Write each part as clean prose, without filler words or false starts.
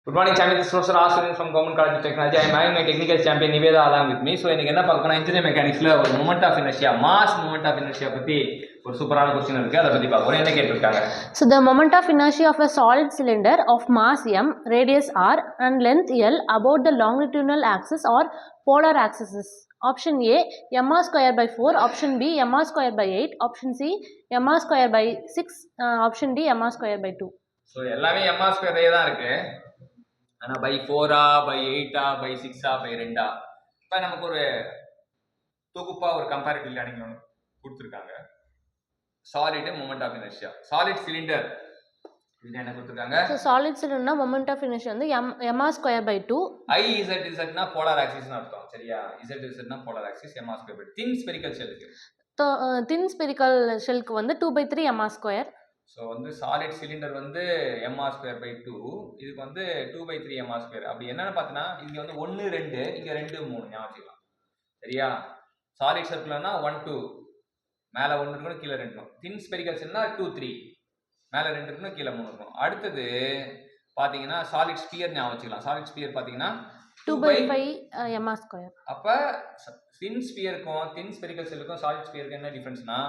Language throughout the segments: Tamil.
Good morning, champion. This is Professor Aswin from Government College of Technology. I am having my technical champion Niveda along with me. So, இன்னைக்கு என்ன பார்க்க போறோம் engineering mechanicsல ஒரு moment of inertia, mass moment of inertia பத்தி ஒரு சூப்பரான क्वेश्चन இருக்கு. அத பத்தி பார்க்க போறோம். என்ன கேட்டிருக்காங்க? So the moment of inertia of a solid cylinder of mass m, radius r and length l about the longitudinal axis or polar axis is option A mr square by 4, option B mr square by 8, option C mr square by 6, option D mr square by 2. So எல்லாமே mr square தான் இருக்கு. ஆனா by 4 by 8 by 6 by 2 இப்போ நமக்கு ஒரு தொகுப்பா ஒரு கம்பேரிட்டிவ் லேர்னிங் ஒன்று கொடுத்துருக்காங்க. Solid moment of inertia, solid cylinder இது என்ன கொடுத்துருக்காங்க? So solid cylinder moment of inertia வந்து mr square by 2. IZ னா போலார் ஆக்சிஸ்னு அர்த்தம். சரியா? ZZ னா polar axis, mr square by 2. Thin spherical ஷெல்லுக்கு thin spherical shellக்கு வந்து 2/3 mr square. ஸோ வந்து சாலிட் சிலிண்டர் வந்து mr ஸ்கொயர் பை 2, இதுக்கு வந்து 2/3 mr ஸ்கொயர். அப்படி என்னன்னு பார்த்தீங்கன்னா இங்கே வந்து 1 2 இங்கே 2 3 ஞாபகம் வச்சுக்கலாம். சரியா? சாலிட் சர்க்குலர்னா 1 2 மேலே 1 இருக்கணும், கீழே 2 இருக்கணும். தின் ஸ்பெரிக்கல் செல்னா 2 3 மேலே 2 இருக்கணும், கீழே 3 இருக்கணும். அடுத்தது பார்த்தீங்கன்னா சாலிட் ஸ்பியர் ஞாபகம் வச்சுக்கலாம். சாலிட் ஸ்பியர் பார்த்தீங்கன்னா 2/5 mr ஸ்கொயர். அப்போ தின் ஸ்பியருக்கும் தின் ஸ்பெரிக்கல் செல்லுக்கும் சாலிட் ஸ்பியருக்கு என்ன டிஃபரன்ஸ்னா,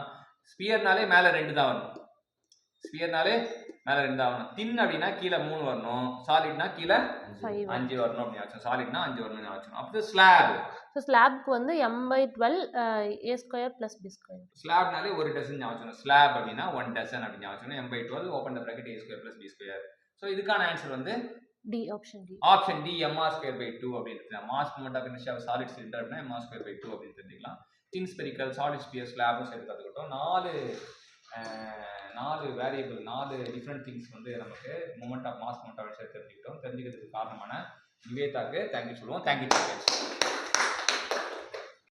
ஸ்பியர்னாலே மேலே 2 தான் வரும். ஸ்பியர்னாலே மேலே 2 ஆகணும். தின் அப்படின்னா கீழே 3 வரணும், சாலிட்னா கீழே 5 வரணும் அப்படின்னு ஆச்சு. சாலிட்னா 5 வரணும்னு ஆச்சு. அப்போ ஸ்லாப், ஸோ ஸ்லாப்க்கு வந்து m/12 a square plus b square. ஸ்லாப்னாலே ஒரு டசன் ஞாபகம். ஸ்லாப் அப்படின்னா 1 டசன் அப்படின்னு ஞாபகம். m/12 open the bracket a square plus b square. So இதுக்கான ஆன்சர் வந்து D, option D. Option D mr square by 2 அப்படின்னு. Mass moment of inertia solid cylinder அப்படின்னா mr ஸ்கொயர் பை 2 அப்படின்னு தெரிஞ்சுக்கலாம். தின் ஸ்பெரிக்கல், சாலிட் ஸ்பியர், ஸ்லாப்னு சேர்த்து கற்றுக்கிட்டோம். 4 வேரியபிள், 4 டிஃப்ரெண்ட் திங்ஸ் வந்து நமக்கு moment of mass moment of inertia தெரிஞ்சுக்கிட்டோம். தெரிஞ்சுக்கிறதுக்கு காரணமான நிவேதாக்கு தேங்க்யூ சொல்லுவோம். தேங்க்யூ.